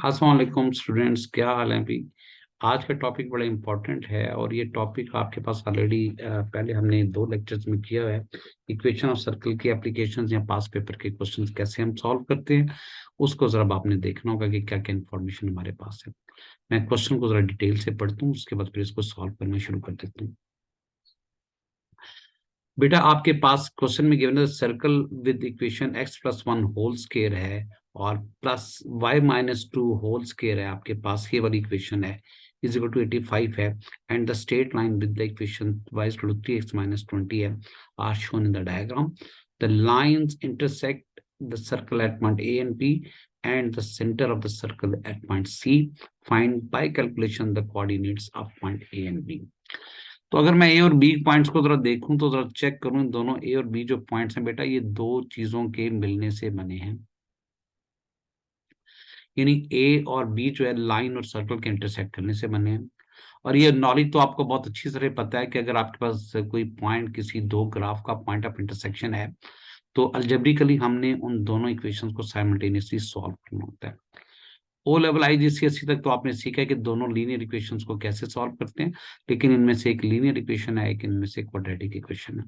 अस्सलाम वालेकुम स्टूडेंट्स, क्या हाल है अभी। आज का टॉपिक बड़ा इंपॉर्टेंट है और ये टॉपिक आपके पास ऑलरेडी पहले हमने 2 लेक्चर्स में किया है। इक्वेशन ऑफ सर्कल की एप्लीकेशंस या पास पेपर के क्वेश्चंस कैसे हम सॉल्व करते हैं, उसको जरा आपने देखना होगा कि क्या क्या इन्फॉर्मेशन हमारे पास है। मैं क्वेश्चन को जरा डिटेल से पढ़ता हूँ, उसके बाद फिर इसको सॉल्व करना शुरू कर देता हूँ। बेटा आपके पास क्वेश्चन में गिवन है circle with equation x+1 whole square है और प्लस y-2 होल स्क्वायर है। आपके पास ये वाली इक्वेशन है इज इक्वल टू 85 है and the straight line with the equation y is equal to 3x-20 है are shown in the diagram. The lines intersect the circle at point A and B and the center of the circle at point C. Find by calculation the coordinates of point A and B. तो अगर मैं ए और B points को जरा देखूं तो जरा check करूं, इन दोनों ए और बी जो पॉइंट्स हैं बेटा, ये दो चीजों के मिलने से बने हैं। यानी ए और बी जो है लाइन और सर्कल के इंटरसेक्ट करने से बने हैं। और ये नॉलेज तो आपको बहुत अच्छी तरह पता है कि अगर आपके पास कोई पॉइंट किसी दो ग्राफ का पॉइंट ऑफ इंटरसेक्शन है तो अलजेब्रिकली हमने उन दोनों इक्वेशंस को साइमल्टेनियसली सॉल्व करना होता है। ओ लेवल IGCSE तक तो आपने सीखा है कि दोनों लीनियर इक्वेशंस को कैसे सॉल्व करते हैं, लेकिन इनमें से एक लीनियर इक्वेशन है, एक इनमें से क्वाड्रेटिक इक्वेशन है।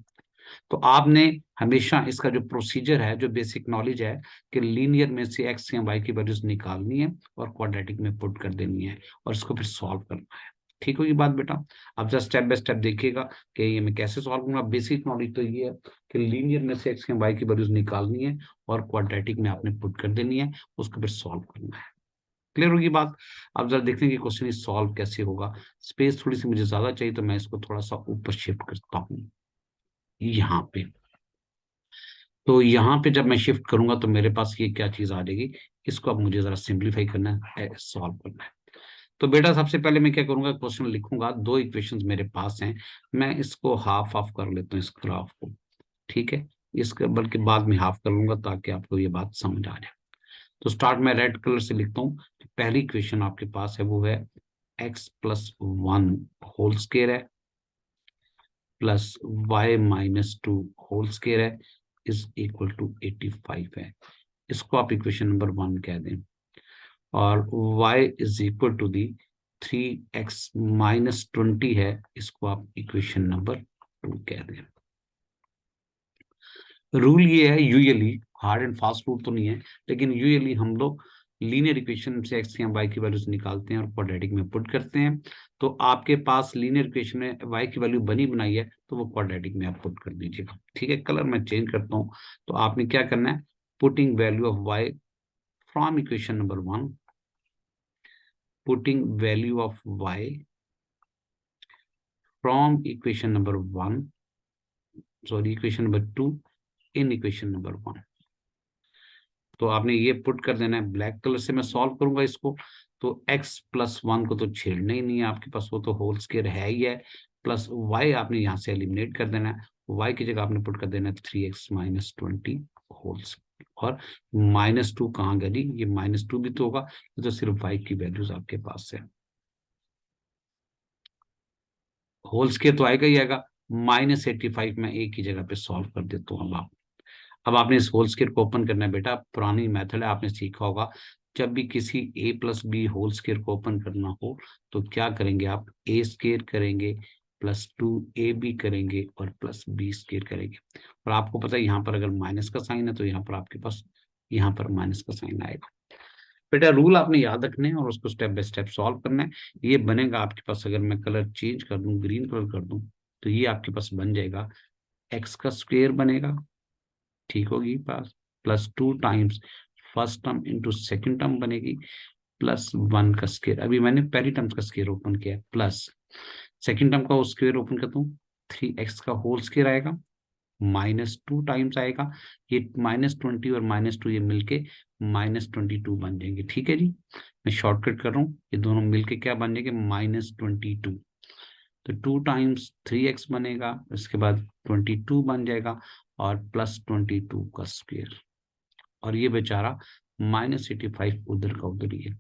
तो आपने हमेशा इसका जो प्रोसीजर है, जो बेसिक नॉलेज है कि लीनियर में से एक्स या वाई की वैल्यूज निकालनी है और क्वाड्रेटिक में पुट कर देनी है और इसको फिर सॉल्व करना है। ठीक होगी बात बेटा। अब जस्ट स्टेप बाय स्टेप देखिएगा कि ये मैं कैसे सॉल्व करूंगा। बेसिक नॉलेज तो ये है कि लीनियर में से एक्स या वाई की वैल्यूज निकालनी है और क्वाड्रेटिक में आपने पुट कर देनी है, उसको फिर सॉल्व करना है। क्लियर होगी बात। अब जरा देखते हैं कि क्वेश्चन सॉल्व कैसे होगा। स्पेस थोड़ी सी मुझे ज्यादा चाहिए तो मैं इसको थोड़ा सा ऊपर शिफ्ट करता हूँ यहाँ पे। तो यहाँ पे जब मैं शिफ्ट करूंगा तो मेरे पास ये क्या चीज आ जाएगी, इसको अब मुझे जरा सिंप्लीफाई करना है, सॉल्व करना है। तो बेटा सबसे पहले मैं क्या करूंगा, क्वेश्चन लिखूंगा, दो इक्वेशंस मेरे पास हैं, मैं इसको हाफ ऑफ कर लेता हूँ इस ग्राफ को। ठीक है, इसके बल्कि बाद में हाफ कर लूंगा ताकि आपको ये बात समझ आ जाए। तो स्टार्ट में रेड कलर से लिखता हूँ। पहली इक्वेशन आपके पास है वो है x+1 होल स्क्वायर है प्लस y-2 होल स्क्वायर है इज इक्वल टू 85 है। इसको आप इक्वेशन नंबर 1 कह दें और y is equal to the 3x-20 है, इसको आप इक्वेशन नंबर 2 कह दें। रूल ये है, usually hard and fast rule तो नहीं है, लेकिन यूजुअली हम लोग लीनियर इक्वेशन से एक्स या वाई की वैल्यूज निकालते हैं और क्वाड्रेटिक में पुट करते हैं। तो आपके पास लीनियर इक्वेशन में वाई की वैल्यू बनी बनाई है तो वो क्वाड्रेटिक में आप पुट कर दीजिएगा। ठीक है, कलर मैं चेंज करता हूँ। तो आपने क्या करना है, putting value of y from equation number 1, putting value of y from equation number 1, sorry equation number 2 in equation number 1। तो आपने ये पुट कर देना है। ब्लैक कलर से मैं सॉल्व करूंगा इसको। तो x+1 को तो छेड़ना ही नहीं है आपके पास, वो तो होल स्क्वायर है ही है। प्लस y आपने यहाँ से एलिमिनेट कर देना है, y की जगह आपने पुट कर देना है 3x-20 होल स्क्वायर। और -2 कहाँ गई, ये -2 भी तो होगा, ये तो सिर्फ y की वैल्यूज आपके पास है। होल स्क्वायर तो आएगा ही आएगा। -85 मैं एक ही जगह पे सॉल्व कर देता हूँ। अब आपने इस होल स्क्वायर को ओपन करना है बेटा। पुरानी मेथड है, आपने सीखा होगा, जब भी किसी a+b होल स्क्वायर को ओपन करना हो तो क्या करेंगे आप, a स्क्वायर करेंगे प्लस 2ab करेंगे और प्लस b स्क्वायर करेंगे। और आपको पता है यहाँ पर अगर माइनस का साइन है तो यहाँ पर आपके पास यहाँ पर माइनस का साइन आएगा। बेटा रूल आपने याद रखने हैं और उसको स्टेप बाय स्टेप सॉल्व करना है। ये बनेगा आपके पास, अगर मैं कलर चेंज कर दूं, ग्रीन कलर कर दूं, तो ये आपके पास बन जाएगा एक्स का स्क्वायर बनेगा, ठीक होगी पास, plus 2 times first term into second term बनेगी प्लस 1 का स्क्वायर। अभी मैंने पहली टर्म का स्क्वायर ओपन किया, प्लस सेकेंड टर्म का स्क्वायर ओपन करता हूँ, 3x का होल स्क्वायर आएगा, -2 टाइम्स आएगा, ये -20 और -2 ये मिलके -22 बन जाएंगे। ठीक है जी, मैं शॉर्टकट कर रहा हूँ, ये दोनों मिलके क्या बन जाएंगे, -22। तो 2 टाइम्स 3x बनेगा, इसके बाद 22 बन जाएगा और प्लस 22 का स्क्वायर। और ये बेचारा -85 उधर का उधर ही है।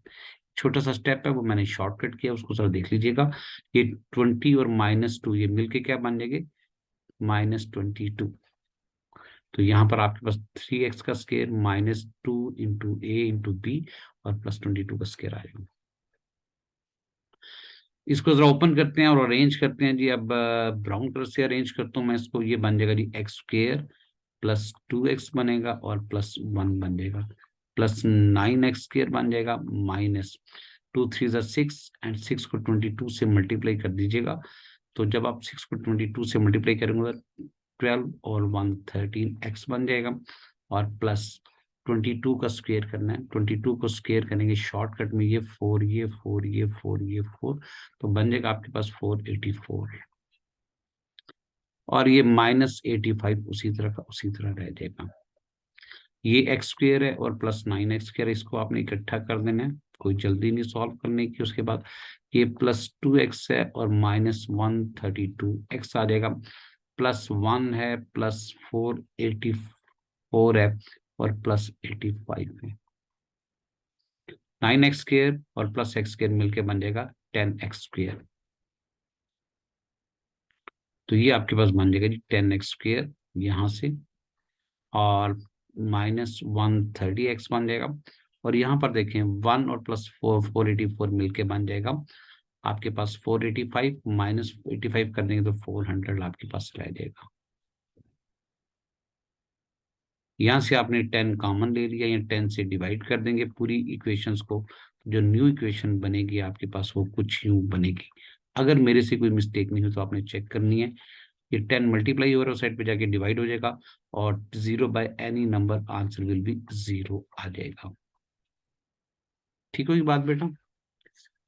छोटा सा स्टेप है वो मैंने शॉर्टकट किया, उसको जरा देख लीजिएगा। ये 20 और -2 ये मिलके क्या बन जाएंगे, -22। तो यहाँ पर आपके पास 3x का स्क्वायर माइनस 2 इंटू ए इंटू बी और प्लस 22 का स्क्वायर आएगा। इसको जरा ओपन करते हैं और अरेंज करते हैं जी। अब ब्राउन कलर से अरेंज करता हूँ मैं इसको। ये बन जाएगा जी एक्स स्क्वायर प्लस 2x बनेगा और प्लस 1 बन जाएगा, प्लस 9x स्क्वायर बन जाएगा, माइनस 2 3 6 एंड 6 को 22 से मल्टीप्लाई कर दीजिएगा। तो जब आप 6 को 22 से मल्टीप्लाई करेंगे तो 12 और 1 13x बन जाएगा, और प्लस 22 का स्क्वायर करना है। 22 को स्क्वायर करेंगे शॉर्टकट में, ये 4 ये 4 ये 4 ये 4, तो बन जाएगा आपके पास 484, और ये माइनस 85 उसी तरह का उसी तरह रह जाएगा। ये एक्स स्क्वायर है और प्लस 9x स्क्वायर, इसको आपने इकट्ठा कर देना है, कोई जल्दी नहीं सॉल्व करने की। उसके बाद ये प्लस 2x है और माइनस 132x आ जाएगा, प्लस 1 है, प्लस 484 है और प्लस 85 है। 9x स्क्वायर और प्लस x स्क्वायर मिलकर बन जाएगा 10x स्क्वायर। तो ये आपके पास बन जाएगा जी 10x स्क्वायर यहाँ से, और माइनस 130x बन जाएगा। और यहाँ पर देखें 1 और प्लस 484 मिलके बन जाएगा आपके पास 485, माइनस 85 कर देंगे तो 400 आपके पास रह जाएगा। यहाँ से आपने 10 कॉमन ले लिया, या 10 से डिवाइड कर देंगे पूरी इक्वेशंस को, जो न्यू इक्वेशन बनेगी आपके पास वो कुछ यूं बनेगी। अगर मेरे से कोई मिस्टेक नहीं हो तो आपने चेक करनी है। ये 10 मल्टीप्लाई हो रहा है, साइड पे जाके डिवाइड हो जाएगा, और 0 by any number answer will be 0 आ जाएगा। ठीक होगी बात बेटा।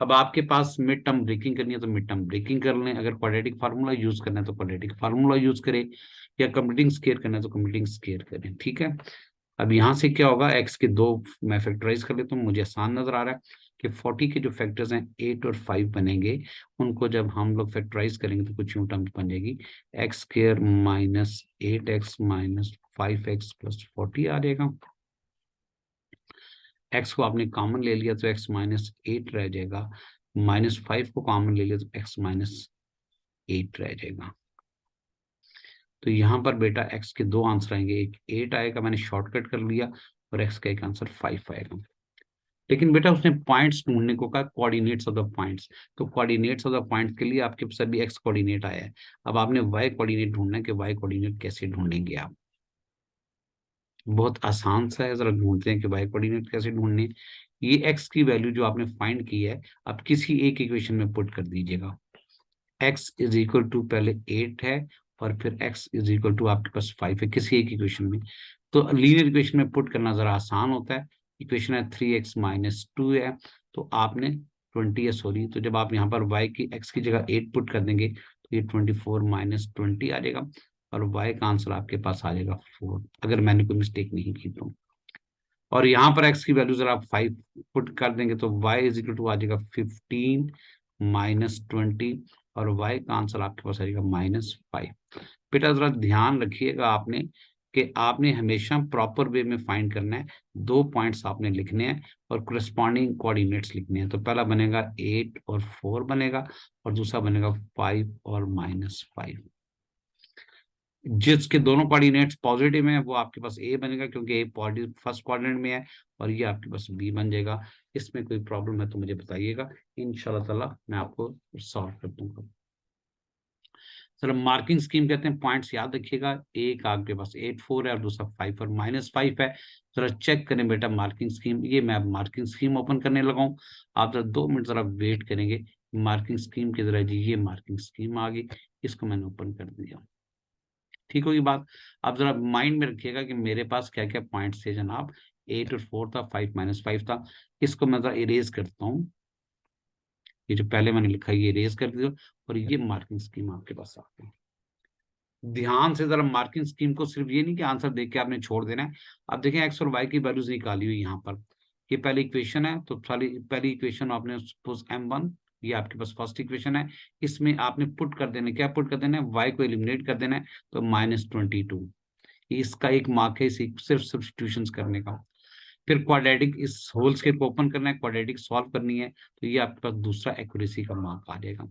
अब आपके पास मिड टर्म ब्रेकिंग करनी है तो मिड टर्म ब्रेकिंग कर लें, अगर क्वाड्रेटिक फार्मूला यूज करना है तो क्वाड्रेटिक फार्मूला यूज करें, या कंप्यूटिंग स्केयर करना है तो कंप्यूटिंग स्केयर करें। ठीक है। अब यहाँ से क्या होगा, एक्स के दो मैं फैक्टराइज कर लेता हूँ, मुझे आसान नजर आ रहा है कि 40 के जो फैक्टर्स हैं 8 और 5 बनेंगे, उनको जब हम लोग फैक्टराइज करेंगे तो कुछ यूं टर्म्स बन जाएगी, x square minus 8x minus 5x plus 40 आ जाएगा। एक्स को आपने कॉमन ले लिया तो एक्स माइनस 8 रह जाएगा, माइनस 5 को कॉमन ले लिया तो एक्स माइनस 8 रह जाएगा। तो यहाँ पर बेटा एक्स के दो आंसर आएंगे, एक 8 आएगा, मैंने शॉर्टकट कर लिया, और एक्स का एक आंसर 5 आएगा। लेकिन बेटा उसने पॉइंट्स ढूंढने को कहा, कोऑर्डिनेट्स ऑफ द पॉइंट्स, तो कोऑर्डिनेट्स ऑफ द पॉइंट्स के लिए आपके सभी एक्स कोऑर्डिनेट आया है। अब आपने वाई कोऑर्डिनेट ढूंढना है कि वाई कोऑर्डिनेट कैसे ढूंढेंगे आप। बहुत आसान सा है, जरा ढूंढते हैं कि वाई कोऑर्डिनेट कैसे ढूंढने। ये एक्स की वैल्यू जो आपने फाइंड की है, आप किसी एक इक्वेशन में पुट कर दीजिएगा। एक्स इज इक्वल टू पहले 8 है, और फिर एक्स इज इक्वल टू आपके पास 5 है किसी एक इक्वेशन में। तो लीनियर इक्वेशन में पुट करना जरा आसान होता है। इक्वेशन है 3x माइनस 2 है, तो आपने 20 है, सॉरी, तो जब आप यहाँ पर y की x की जगह 8 पुट कर देंगे तो ये 24 माइनस 20 आ जाएगा, और y का आंसर आपके पास आ जाएगा 4, अगर मैंने कोई मिस्टेक नहीं की तो। और यहाँ पर x की वैल्यू जरा आप 5 पुट कर देंगे तो y इज इक्वल टू आ जाएगा 15 माइनस 20, और y का आंसर आपके पास आ जाएगा -5। बेटा जरा ध्यान रखिएगा आपने कि आपने हमेशा प्रॉपर वे में फाइंड करना है। दो पॉइंट्स आपने लिखने हैं और कोरिस्पॉन्डिंग कोऑर्डिनेट्स लिखने हैं। तो पहला बनेगा 8 और 4 बनेगा, और दूसरा बनेगा 5 और -5। जिसके दोनों कोऑर्डिनेट्स पॉजिटिव हैं वो आपके पास ए बनेगा, क्योंकि ए पॉजिटिव फर्स्ट कोऑर्डिनेट में है, और ये आपके पास बी बन जाएगा। इसमें कोई प्रॉब्लम है तो मुझे बताइएगा, इंशाल्लाह ताला मैं आपको सॉल्व कर दूंगा। सर मार्किंग स्कीम कहते हैं, पॉइंट्स याद रखिएगा, एक आपके पास 8 4 है और दूसरा 5 और -5 है। जरा चेक करें बेटा मार्किंग स्कीम। ये मैं अब मार्किंग स्कीम ओपन करने लगा हूँ, आप जरा 2 मिनट जरा वेट करेंगे। मार्किंग स्कीम की तरह जी ये मार्किंग स्कीम आ गई, इसको मैंने ओपन कर दिया। ठीक होगी बात। आप जरा माइंड में रखिएगा कि मेरे पास क्या क्या पॉइंट्स थे जनाब, 8 और 4 था, 5 -5 था। इसको मैं जरा इरेज करता हूँ, ये जो पहले मैंने लिखा है ये इरेज कर दिया, और ये मार्किंग स्कीम आपके पास आ गई। ध्यान से जरा मार्किंग स्कीम को सिर्फ ये नहीं कि आंसर देख के आपने छोड़ देना है। अब देखें एक्स और वाई की वैल्यूज निकाली हुई यहाँ पर, ये पहली इक्वेशन है, तो पहली इक्वेशन आपने सपोज m1, ये आपके पास फर्स्ट इक्वेशन है, इसमें आपने पुट कर देना, क्या पुट कर देना है, वाई को एलिमिनेट कर देना है, तो -22। इसका एक मार्क है इसे सिर्फ सब्स्टिट्यूशन करने का। फिर क्वाड्रेटिक इस होल स्केयर को ओपन करना है, क्वाड्रेटिक सॉल्व करनी है, तो ये आपके पास दूसरा एक्यूरेसी का मार्क आ जाएगा।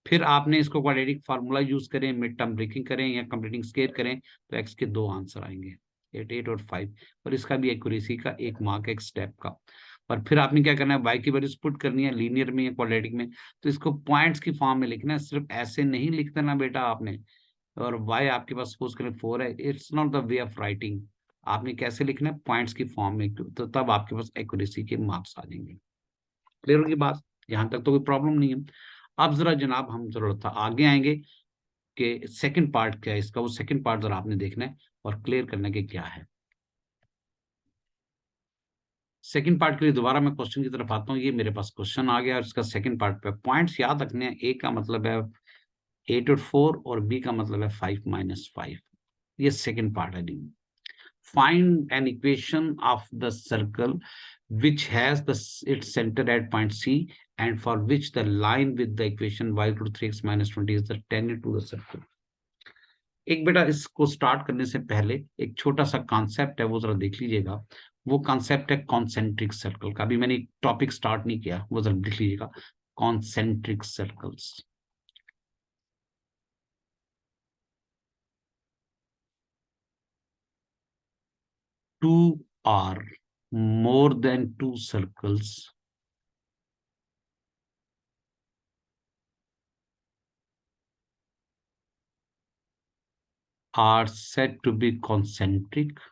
फिर आपने इसको क्वाड्रेटिक फार्मूला यूज करें, मिड टर्म ब्रेकिंग करें या कंप्लीटिंग स्केयर करें, तो एक्स के दो आंसर आएंगे, 8 और 5। और इसका भी एक्यूरेसी का एक मार्क, एक स्टेप का। और फिर आपने क्या करना है, वाई की वैल्यूज पुट करनी है लीनियर में या क्वाड्रेटिक में, तो इसको पॉइंट्स की फॉर्म में लिखना है, सिर्फ ऐसे नहीं लिख देना बेटा आपने। और वाई आपके पास सपोज करें 4 है, it's not the way of writing. आपने कैसे लिखना है, पॉइंट्स की फॉर्म में, तो तब आपके पास एक्यूरेसी के मार्क्स आ जाएंगे। क्लियर होगी बात, यहाँ तक तो कोई प्रॉब्लम नहीं है। अब जरा जनाब हम जरूरत आगे आएंगे कि सेकंड पार्ट क्या है इसका, वो सेकंड पार्ट जरा आपने देखना है और क्लियर करने के क्या है। सेकंड पार्ट के लिए दोबारा मैं क्वेश्चन की तरफ आता हूँ। ये मेरे पास क्वेश्चन आ गया और इसका सेकंड पार्ट पे पॉइंट्स याद रखने हैं। ए का मतलब है 8 और 4 और बी का मतलब है 5 - 5। ये सेकंड पार्ट है जी। Find an equation of the circle which has its center at point C and for which the line with the equation y equal to 3x minus 20 is the tangent to the circle. एक बेटा इसको start करने से पहले एक छोटा सा concept है, वो जरा देख लीजिएगा। वो कॉन्सेप्ट है कॉन्सेंट्रिक सर्कल का। अभी मैंने टॉपिक स्टार्ट नहीं किया, वो जरा देख लीजिएगा। Concentric circles, two or more than two circles are said to be concentric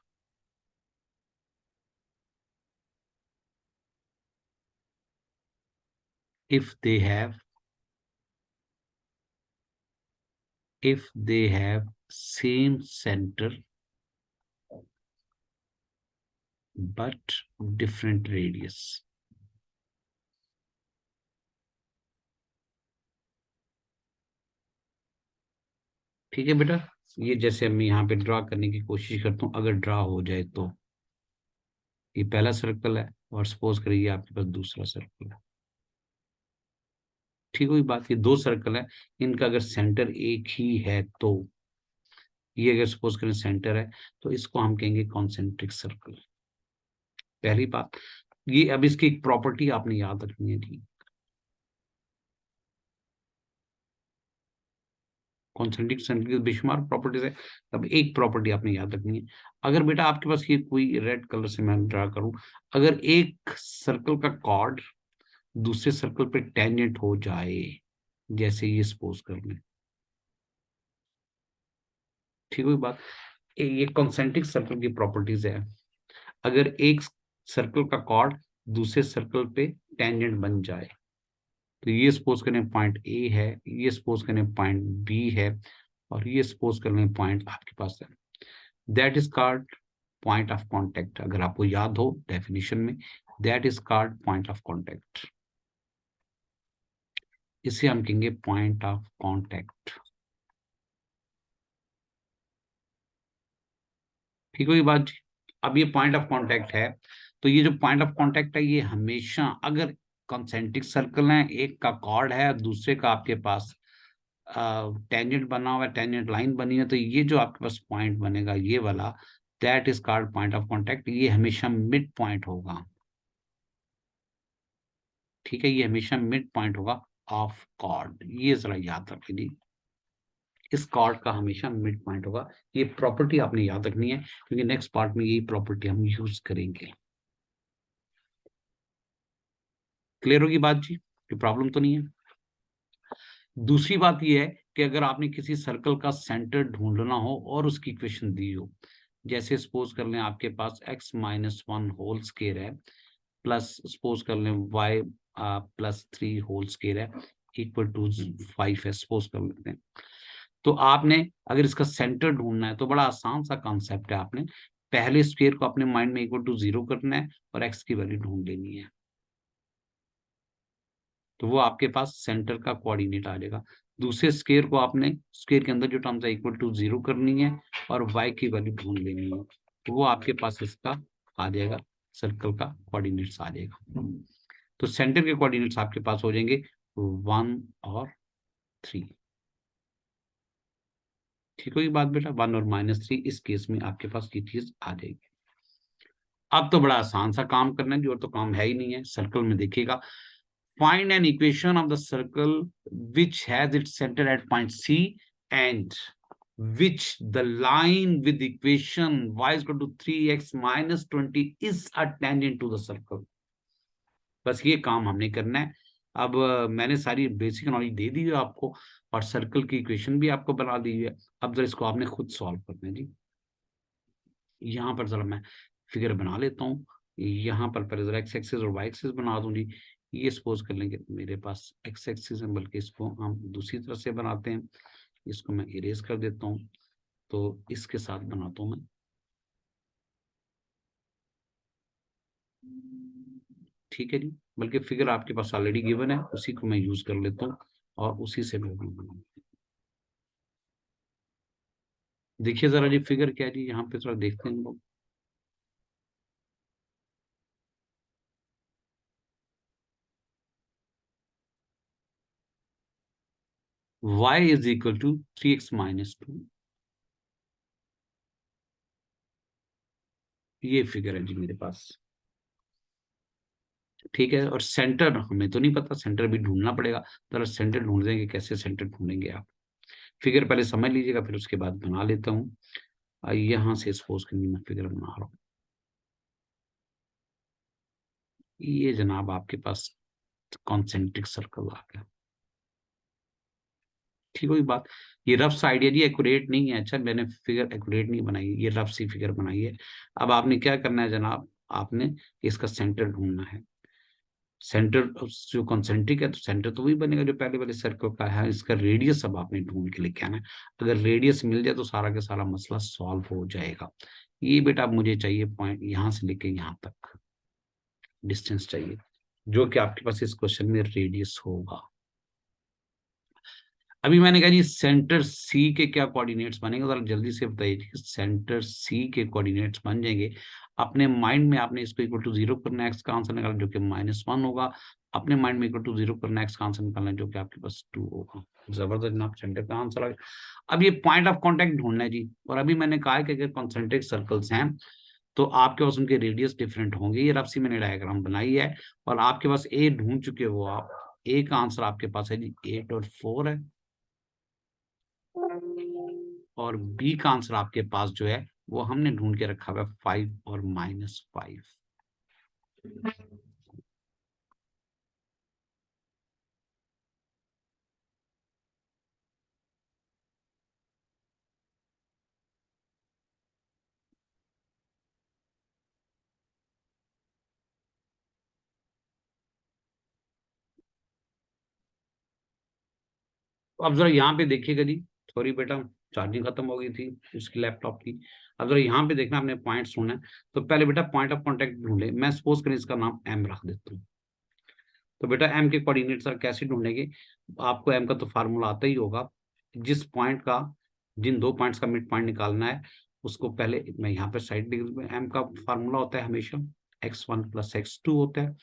if they have same center but different radius. ठीक है बेटा, ये जैसे मैं यहाँ पे ड्रा करने की कोशिश करता हूँ, अगर ड्रा हो जाए तो ये पहला सर्कल है और सपोज करिए आपके पास दूसरा सर्कल है। ठीक हुई बात, ये दो सर्कल है, इनका अगर सेंटर एक ही है तो ये अगर सपोज करें सेंटर है तो इसको हम कहेंगे कॉन्सेंट्रिक सर्कल। पहली बात ये, अब इसकी एक प्रॉपर्टी आपने याद रखनी है जी। कॉन्सेंट्रिक सर्कल की बेशुमार प्रॉपर्टीज है, अब एक प्रॉपर्टी आपने याद रखनी है। अगर बेटा आपके पास ये कोई रेड कलर से मैं ड्रा करूं, अगर एक सर्कल का कॉर्ड दूसरे सर्कल पे टेंजेंट हो जाए, जैसे ये सपोज कर लें, ठीक हुई बात। ये कॉन्सेंट्रिक सर्कल की प्रॉपर्टीज है। अगर एक सर्कल का कॉर्ड दूसरे सर्कल पे टेंजेंट बन जाए, तो ये सपोज करें पॉइंट ए है, ये सपोज करें पॉइंट बी है, और ये सपोज करें पॉइंट आपके पास है, that is called point of contact. अगर आपको याद हो डेफिनेशन में, that is called point of contact. इसे हम कहेंगे पॉइंट ऑफ कांटेक्ट। ठीक है ये बात जी। अब ये पॉइंट ऑफ कांटेक्ट है, तो ये जो पॉइंट ऑफ कांटेक्ट है ये हमेशा, अगर कॉन्सेंट्रिक सर्कल है, एक का कॉर्ड है दूसरे का आपके पास टेंजेंट बना हुआ है, टेंजेंट लाइन बनी है, तो ये जो आपके पास पॉइंट बनेगा ये वाला, that is called point of contact. ये हमेशा मिड पॉइंट होगा। ठीक है, ये हमेशा मिड पॉइंट होगा ऑफ कॉर्ड, ये जरा याद रख लीजिए। इस कॉर्ड का हमेशा मिड पॉइंट होगा। ये प्रॉपर्टी आपने याद रखनी है, क्योंकि नेक्स्ट पार्ट में यही प्रॉपर्टी हम यूज करेंगे। क्लियर होगी बात जी, कोई प्रॉब्लम तो नहीं है। दूसरी बात यह है कि अगर आपने किसी सर्कल का सेंटर ढूंढना हो और उसकी इक्वेशन दी हो, जैसे सपोज कर लें आपके पास x-1 होल स्केयर है, प्लस सपोज कर लें y+3 होल स्केयर है, इक्वल टू 5 है, सपोज कर लेते हैं। तो आपने अगर इसका सेंटर ढूंढना है तो बड़ा आसान सा कॉन्सेप्ट है। आपने पहले स्क्वायर को अपने माइंड में इक्वल टू 0 करना है और एक्स की वैल्यू ढूंढ लेनी है, तो वो आपके पास सेंटर का कोऑर्डिनेट आ जाएगा। दूसरे स्क्वायर को आपने स्क्वायर के अंदर जो टर्म्स है इक्वल टू 0 करनी है और वाई की वैल्यू ढूंढ लेनी है, तो वो आपके पास इसका आ जाएगा, सर्कल का कोऑर्डिनेट्स आ जाएगा। तो सेंटर के कोऑर्डिनेट्स आपके पास हो जाएंगे 1 और 3। ठीक होगी बात बेटा, 1 और -3, इस केस में आपके पास ये चीज आ जाएगी। अब तो बड़ा आसान सा काम करना है जी, और तो काम है ही नहीं है। सर्कल में देखिएगा Find an equation of the circle which has its center at point C and which the line with equation y is equal to 3x minus 20 is a tangent to the circle. बस ये काम हमने करना है। अब मैंने सारी basic knowledge दे दी है आपको और सर्कल की इक्वेशन भी आपको बना दी है। अब जरा इसको आपने खुद सॉल्व करना है जी। यहाँ पर जरा मैं फिगर बना लेता हूँ। यहाँ पर पहले जरा एक्स एक्सिस और वाई एक्सिस बना दूं जी। ये सपोज कर लेंगे मेरे पास एक्स एक्सिस है, बल्कि इसको हम दूसरी तरह से बनाते हैं। इसको मैं इरेज कर देता हूँ, तो इसके साथ बनाता हूँ मैं। ठीक है जी, बल्कि फिगर आपके पास ऑलरेडी गिवन है, उसी को मैं यूज कर लेता हूँ और उसी से मैं बनाऊँ। देखिए जरा जी फिगर क्या है जी, यहाँ पे थोड़ा देखते हैं हम लोग। y is equal to 3x minus 2, ये फिगर है जी मेरे पास। ठीक है, और सेंटर हमें तो नहीं पता, सेंटर भी ढूंढना पड़ेगा। जरा सेंटर ढूंढ देंगे, कैसे सेंटर ढूंढेंगे आप? फिगर पहले समझ लीजिएगा, फिर उसके बाद बना लेता हूँ। यहाँ से सपोज करिए मैं फिगर बना रहा हूँ। ये जनाब आपके पास कॉन्सेंट्रिक सर्कल आ गया। ठीक होगी बात। ये रफ सा आइडिया जी, एक्यूरेट नहीं है। अच्छा, मैंने फिगर एक्यूरेट नहीं बनाई, ये रफ सी फिगर बनाई है। अब आपने क्या करना है जनाब, आपने इसका सेंटर ढूंढना है। सेंटर जो कॉन्सेंट्रिक है तो सेंटर तो वही बनेगा जो पहले वाले सर्कल का है। इसका रेडियस अब आपने ढूंढ के लेके आना है। अगर रेडियस मिल जाए तो सारा का सारा मसला सॉल्व हो जाएगा। ये बेटा अब मुझे चाहिए पॉइंट यहाँ से लेके यहाँ तक डिस्टेंस चाहिए, जो कि आपके पास इस क्वेश्चन में रेडियस होगा। अभी मैंने कहा जी सेंटर सी के क्या कोऑर्डिनेट्स बनेंगे, जरा जल्दी से बताइए जी। सेंटर सी के कोऑर्डिनेट्स बन जाएंगे। अपने माइंड में आपने इसको इक्वल टू 0 करना है, एक्स का आंसर निकालना जो कि -1 होगा। अपने माइंड में इक्वल टू 0 करना है, एक्स का आंसर निकालना जो कि आपके पास 2 होगा। जबरदस्त जनाब, सेंटर का आंसर आ गया। अब ये पॉइंट ऑफ कॉन्टेक्ट ढूंढना है जी। और अभी मैंने कहा है कि अगर कॉन्सेंट्रिक सर्कल्स हैं तो आपके पास उनके रेडियस डिफरेंट होंगे। ये रफ सी मैंने डायग्राम बनाई है और आपके पास ए ढूंढ चुके हो आप। ए का आंसर आपके पास है जी 8 और 4 है, और बी का आंसर आपके पास जो है वो हमने ढूंढ के रखा हुआ है 5 और -5। तो अब जरा यहाँ पे देखिएगा जी। सॉरी बेटा, चार्जिंग खत्म हो गई थी उसकी लैपटॉप की। अब जरा यहाँ पे देखना, आपने पॉइंट सुना है। तो पहले बेटा पॉइंट ऑफ कांटेक्ट ढूंढे। मैं सपोज करें इसका नाम एम रख देता हूँ। तो बेटा एम के कोऑर्डिनेट्स कैसे ढूंढेंगे? आपको एम का तो फार्मूला आता ही होगा। जिस पॉइंट का, जिन दो पॉइंट्स का मिड पॉइंट निकालना है, उसको पहले मैं यहाँ पे साइड लिख दूं। एम का फार्मूला होता है हमेशा x1 + x2 होता है,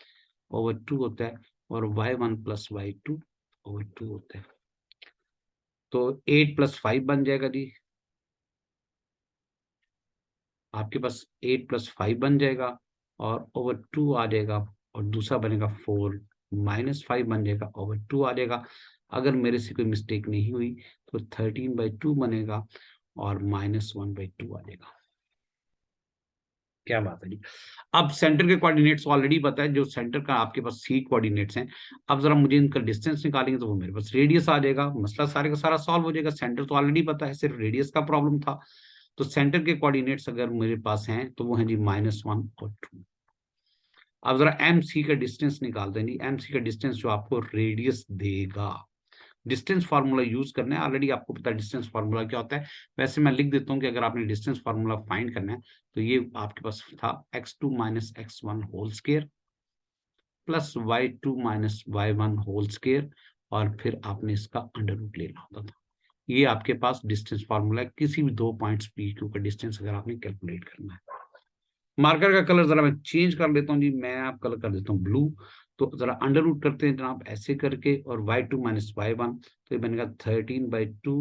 ओवर 2 होता है, और y1 + y2 ओवर 2 होता है। तो 8 + 5 बन जाएगा जी। आपके पास 8 + 5 बन जाएगा और ओवर 2 आ जाएगा, और दूसरा बनेगा 4 - 5 बन जाएगा, ओवर 2 आ जाएगा। अगर मेरे से कोई मिस्टेक नहीं हुई तो 13/2 बनेगा और -1/2 आ जाएगा। क्या बात है जी। अब सेंटर के कोऑर्डिनेट्स ऑलरेडी पता है, जो सेंटर का आपके पास सी कोऑर्डिनेट्स हैं। अब जरा मुझे इनका डिस्टेंस निकालेंगे तो वो मेरे पास रेडियस आ जाएगा। मसला सारे का सारा सॉल्व हो जाएगा। सेंटर तो ऑलरेडी पता है, सिर्फ रेडियस का प्रॉब्लम था। तो सेंटर के कोऑर्डिनेट्स अगर मेरे पास हैं तो वो है जी -1 और 2। अब जरा एम सी का डिस्टेंस निकाल दें जी। एम सी का डिस्टेंस जो आपको रेडियस देगा, डिस्टेंस फार्मूला यूज करना है। ऑलरेडी आपको पता है डिस्टेंस फार्मूला क्या होता है। वैसे मैं लिख देता हूँ कि अगर आपने डिस्टेंस फार्मूला फाइंड करना है तो ये आपके पास था x2 - x1 whole square plus y2 - y1 whole square, और फिर आपने इसका अंडर रूट लेना होता था। ये आपके पास डिस्टेंस फार्मूला है किसी भी दो पॉइंट्स पी क्यू का डिस्टेंस अगर आपने कैलकुलेट करना है। मार्कर का कलर जरा मैं चेंज कर लेता हूँ जी। मैं आप कलर कर देता हूँ ब्लू। तो जरा अंडर रूट करते हैं जनाब ऐसे करके, और y2 - y1, तो ये बनेगा 13/2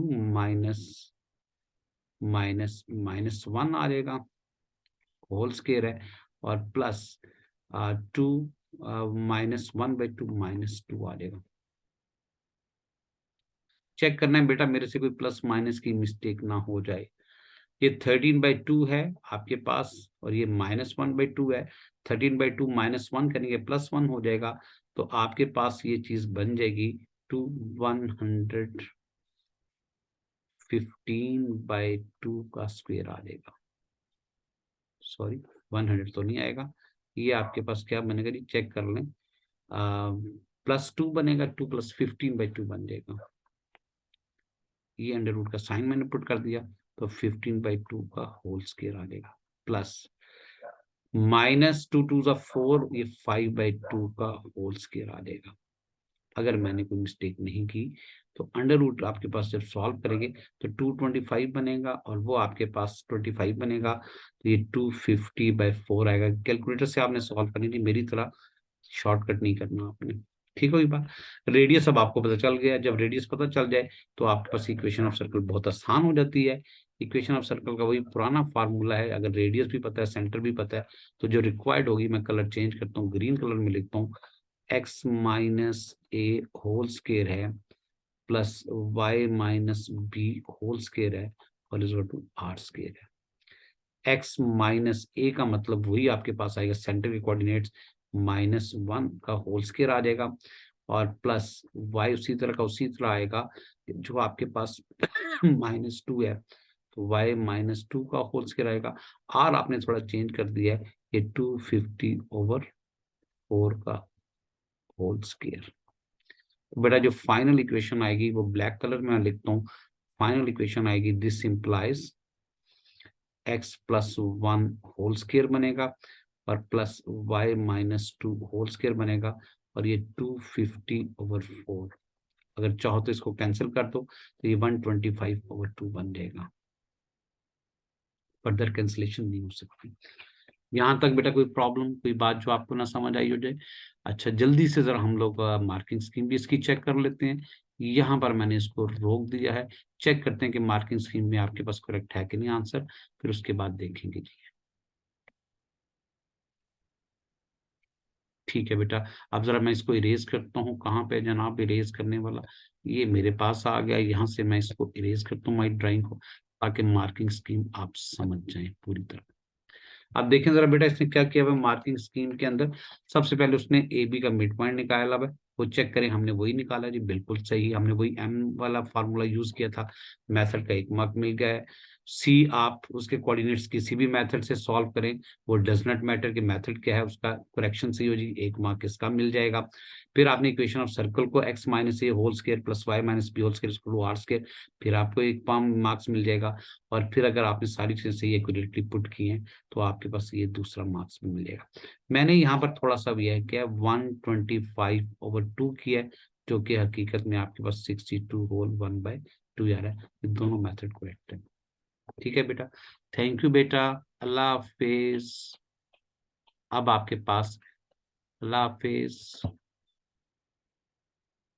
-1 आ जाएगा, होल स्क्वायर है, और प्लस 2 -1/2 -2 आ जाएगा। चेक करना है बेटा मेरे से कोई प्लस माइनस की मिस्टेक ना हो जाए। ये 13/2 है आपके पास और ये -1/2 है। 13/2 -1 करेंगे +1 हो जाएगा, तो आपके पास ये चीज बन जाएगी 115/2 का स्क्वायर आ जाएगा। सॉरी 100 तो नहीं आएगा, ये आपके पास क्या बनेगा जी, चेक कर लें। +2 बनेगा, 2 + 15/2 बन जाएगा। ये अंडर रूट का साइन मैंने पुट कर दिया, तो 15/2 का होल स्क्वायर आ जाएगा, प्लस -2 2 4, ये 5/2 का होल स्क्वायर आ जाएगा। अगर मैंने कोई मिस्टेक नहीं की तो अंडर रूट आपके पास जब सॉल्व करेंगे तो 225 बनेगा और वो आपके पास 25 बनेगा, तो ये 250/4 आएगा। कैलकुलेटर से आपने सॉल्व करनी थी, मेरी तरह शॉर्टकट नहीं करना आपने। ठीक होगी बात। रेडियस अब आपको पता चल गया। जब रेडियस पता चल जाए तो आपके पास इक्वेशन ऑफ सर्कल बहुत आसान हो जाती है। इक्वेशन ऑफ सर्कल का वही पुराना फार्मूला है। अगर रेडियस भी पता है, सेंटर भी पता है, तो जो रिक्वायर्ड होगी, मैं कलर चेंज करता हूँ, ग्रीन कलर में लिखता हूँ, x - a होल स्क्वायर है plus y - b whole square है और इज टू r स्क्वायर है। x - a का मतलब वही आपके पास आएगा, सेंटर के कोऑर्डिनेट्स -1 का होल स्क्वायर आ जाएगा और प्लस y उसी तरह का उसी तरह आएगा जो आपके पास -2 है, तो y -2 का होल स्क्वायर आएगा। r आपने थोड़ा चेंज कर दिया है, ये 250/4 का होल स्क्वायर। तो बेटा जो फाइनल इक्वेशन आएगी वो ब्लैक कलर में मैं लिखता हूँ। फाइनल इक्वेशन आएगी, this implies x + 1 whole square बनेगा और प्लस y - 2 होल स्क्वायर बनेगा और ये 250/4। अगर चाहो तो इसको कैंसिल कर दो, तो ये 125/2 बन जाएगा। फर्दर कैंसिलेशन नहीं हो सकती। यहाँ तक बेटा कोई प्रॉब्लम, कोई बात जो आपको ना समझ आई हो जाए? अच्छा, जल्दी से जरा हम लोग मार्किंग स्कीम भी इसकी चेक कर लेते हैं। यहाँ पर मैंने इसको रोक दिया है। चेक करते हैं कि मार्किंग स्कीम में आपके पास करेक्ट है कि नहीं आंसर, फिर उसके बाद देखेंगे जी। ठीक है बेटा, अब जरा मैं इसको इरेज करता हूँ। कहाँ पे जनाब इरेज करने वाला? ये मेरे पास आ गया, यहाँ से मैं इसको इरेज करता हूँ माई ड्राइंग को, ताकि मार्किंग स्कीम आप समझ जाएं पूरी तरह। अब देखें जरा बेटा इसने क्या किया हुआ मार्किंग स्कीम के अंदर। सबसे पहले उसने ए बी का मिड पॉइंट निकाला हुआ है, वो चेक करें, हमने वही निकाला जी, बिल्कुल सही। हमने वही एम वाला फार्मूला यूज किया था, मेथड का 1 मार्क मिल गया है। सी आप उसके कोऑर्डिनेट्स किसी भी मेथड से सॉल्व करें, वो डज नॉट मैटर कि मेथड क्या है, उसका करेक्शन सही हो जी, 1 मार्क इसका मिल जाएगा। फिर आपने इक्वेशन ऑफ सर्कल को x - a whole square plus y - b whole square equal to r square, फिर आपको 1 मार्क्स मिल जाएगा। और फिर अगर आपने सारी चीजें सही एक्यूरेटली पुट की हैं तो आपके पास ये दूसरा मार्क्स भी मिलेगा। मैंने यहाँ पर थोड़ा सा भी है क्या 125/2 किया है, जो कि हकीकत में आपके पास 62 होल 1/2 आ रहा है। ये दोनों मेथड करेक्ट है। ठीक है बेटा, थैंक यू बेटा, अल्लाह हाफिज। अब आपके पास, अल्लाह हाफिज।